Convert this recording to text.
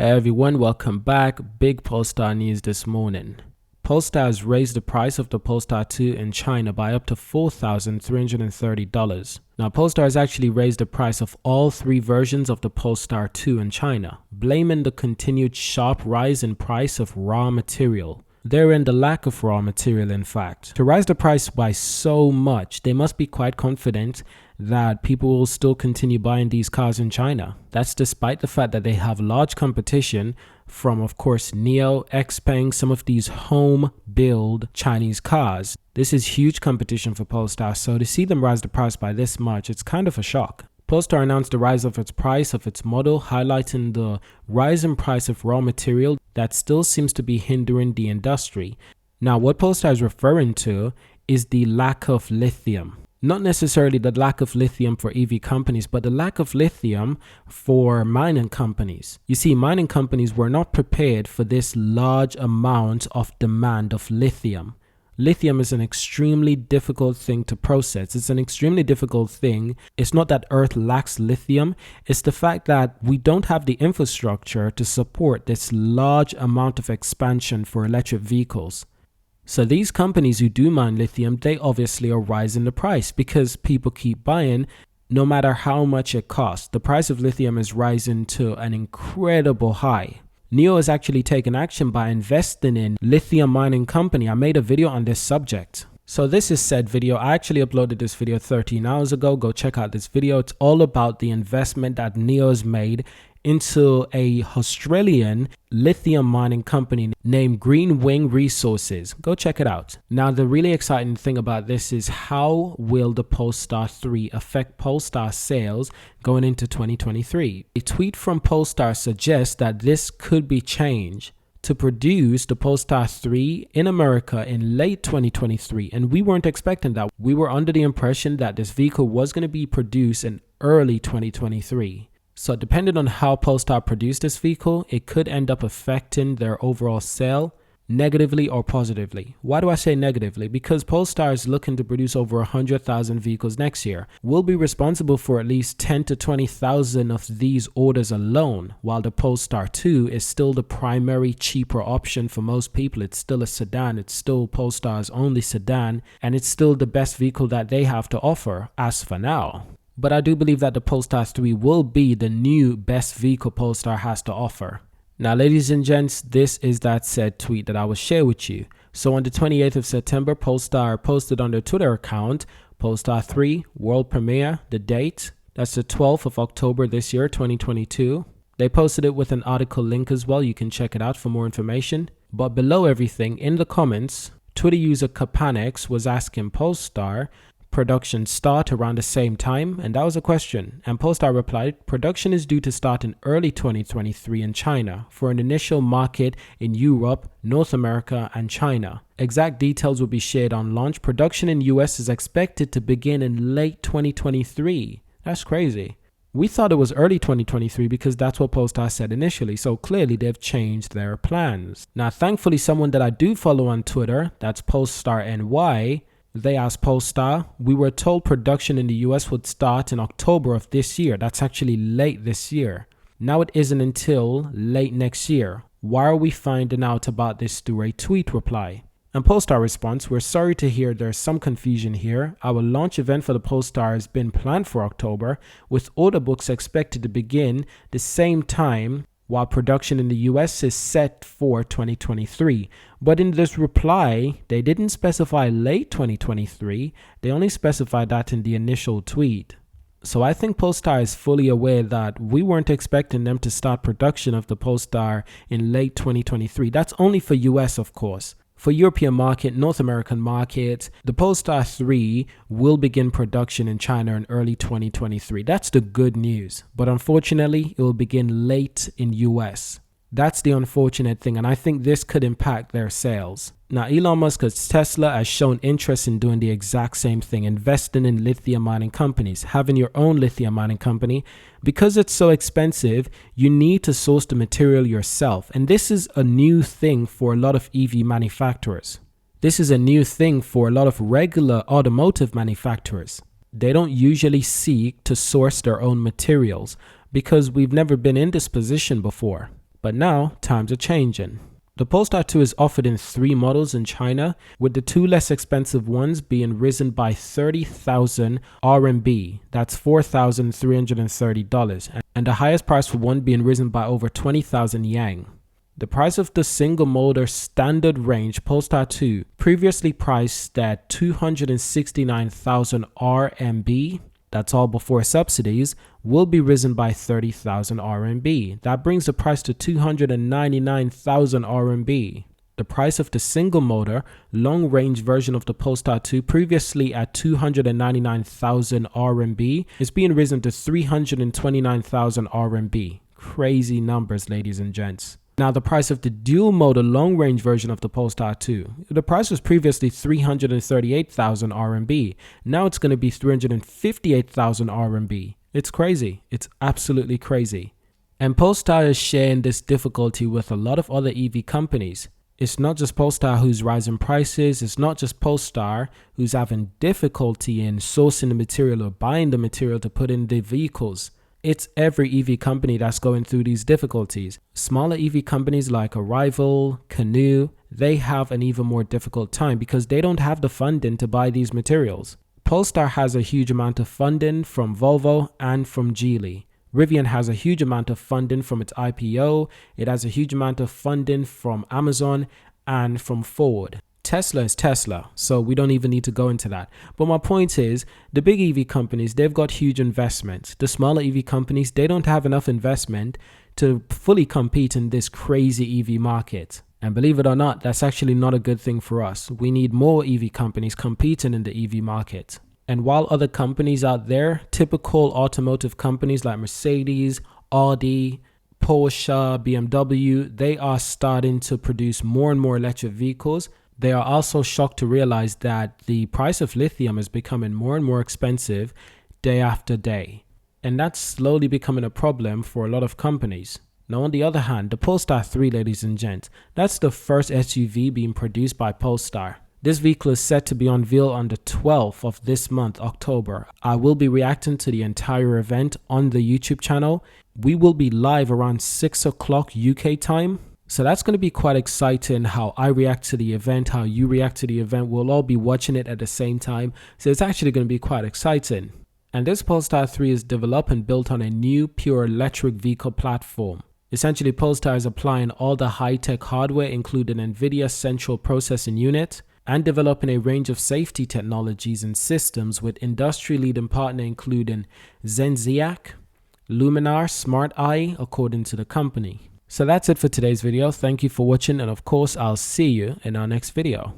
Hey everyone, welcome back. Big Polestar news this morning. Polestar has raised the price of the Polestar 2 in China by up to $4,330. Now, Polestar has actually raised the price of all three versions of the Polestar 2 in China, blaming the continued sharp rise in price of raw material. Therein the lack of raw material, in fact. To rise the price by so much, they must be quite confident that people will still continue buying these cars in China. That's despite the fact that they have large competition from, of course, NIO, XPeng, some of these home-build Chinese cars. This is huge competition for Polestar, so to see them rise the price by this much, it's kind of a shock. Polestar announced the rise of its price of its model, highlighting the rise in price of raw material that still seems to be hindering the industry. Now, what Polestar is referring to is the lack of lithium. Not necessarily the lack of lithium for EV companies, but the lack of lithium for mining companies. You see, mining companies were not prepared for this large amount of demand of lithium. Lithium is an extremely difficult thing to process. It's an extremely difficult thing. It's not that Earth lacks lithium. It's the fact that we don't have the infrastructure to support this large amount of expansion for electric vehicles. So these companies who do mine lithium, they obviously are rising the price because people keep buying no matter how much it costs. The price of lithium is rising to an incredible high. NIO has actually taken action by investing in lithium mining company. I made a video on this subject. So this is said video. I actually uploaded this video 13 hours ago. Go check out this video. It's all about the investment that NIO has made into a Australian lithium mining company named Green Wing Resources. Go check it out. Now, the really exciting thing about this is how will the Polestar 3 affect Polestar sales going into 2023? A tweet from Polestar suggests that this could be changed to produce the Polestar 3 in America in late 2023, and we weren't expecting that. We were under the impression that this vehicle was going to be produced in early 2023. So depending on how Polestar produced this vehicle, it could end up affecting their overall sale negatively or positively. Why do I say negatively? Because Polestar is looking to produce over 100,000 vehicles next year. We'll be responsible for at least 10 to 20,000 of these orders alone, while the Polestar 2 is still the primary cheaper option for most people. It's still a sedan. It's still Polestar's only sedan, and it's still the best vehicle that they have to offer as for now. But I do believe that the Polestar 3 will be the new best vehicle Polestar has to offer. Now, ladies and gents, this is that said tweet that I will share with you. So on the 28th of September, Polestar posted on their Twitter account, Polestar 3 world premiere, the date. That's the 12th of October this year, 2022. They posted it with an article link as well. You can check it out for more information. But below everything, in the comments, Twitter user Kapanex was asking Polestar, production start around the same time? And that was a question. And Polestar replied, production is due to start in early 2023 in China for an initial market in Europe, North America, and China. Exact details will be shared on launch. Production in US is expected to begin in late 2023. That's crazy. We thought it was early 2023 because that's what Polestar said initially. So clearly they've changed their plans. Now, thankfully, someone that I do follow on Twitter, that's Polestar NY, they asked Polestar, we were told production in the US would start in October of this year. That's actually late this year. Now it isn't until late next year. Why are we finding out about this through a tweet reply? And Polestar response, we're sorry to hear there's some confusion here. Our launch event for the Polestar has been planned for October, with order books expected to begin the same time, while production in the US is set for 2023. But in this reply, they didn't specify late 2023. They only specified that in the initial tweet. So I think Polestar is fully aware that we weren't expecting them to start production of the Polestar in late 2023. That's only for US, of course. For European market, North American market, the Polestar 3 will begin production in China in early 2023. That's the good news. But unfortunately, it will begin late in US. That's the unfortunate thing, and I think this could impact their sales. Now, Elon Musk's Tesla has shown interest in doing the exact same thing, investing in lithium mining companies, having your own lithium mining company. Because it's so expensive, you need to source the material yourself. And this is a new thing for a lot of EV manufacturers. This is a new thing for a lot of regular automotive manufacturers. They don't usually seek to source their own materials because we've never been in this position before. But now, times are changing. The Polestar 2 is offered in 3 models in China, with the 2 less expensive ones being risen by 30,000 RMB, that's $4,330, and the highest price for one being risen by over 20,000 Yang. The price of the single motor standard range Polestar 2, previously priced at 269,000 RMB, that's all before subsidies, will be risen by 30,000 RMB. That brings the price to 299,000 RMB. The price of the single motor long range version of the Polestar 2, previously at 299,000 RMB, is being risen to 329,000 RMB. Crazy numbers, ladies and gents. Now, the price of the dual motor long range version of the Polestar 2, the price was previously 338,000 RMB. Now it's going to be 358,000 RMB. It's crazy. It's absolutely crazy. And Polestar is sharing this difficulty with a lot of other EV companies. It's not just Polestar who's rising prices. It's not just Polestar who's having difficulty in sourcing the material or buying the material to put in the vehicles. It's every EV company that's going through these difficulties. Smaller EV companies like Arrival, Canoo, they have an even more difficult time because they don't have the funding to buy these materials. Polestar has a huge amount of funding from Volvo and from Geely. Rivian has a huge amount of funding from its IPO. It has a huge amount of funding from Amazon and from Ford. Tesla is Tesla, so we don't even need to go into that. But my point is, the big EV companies, they've got huge investments. The smaller EV companies, they don't have enough investment to fully compete in this crazy EV market. And believe it or not, that's actually not a good thing for us. We need more EV companies competing in the EV market. And while other companies out there, typical automotive companies like Mercedes, Audi, Porsche, BMW, they are starting to produce more and more electric vehicles. They are also shocked to realize that the price of lithium is becoming more and more expensive day after day. And that's slowly becoming a problem for a lot of companies. Now, on the other hand, the Polestar 3, ladies and gents, that's the first SUV being produced by Polestar. This vehicle is set to be unveiled on the 12th of this month, October. I will be reacting to the entire event on the YouTube channel. We will be live around 6 o'clock UK time. So that's going to be quite exciting how I react to the event, how you react to the event. We'll all be watching it at the same time. So it's actually going to be quite exciting. And this Polestar 3 is developed and built on a new pure electric vehicle platform. Essentially, Polestar is applying all the high-tech hardware, including NVIDIA Central Processing Unit, and developing a range of safety technologies and systems with industry-leading partners including Zenseact, Luminar, Smart Eye, according to the company. So that's it for today's video. Thank you for watching, and of course, I'll see you in our next video.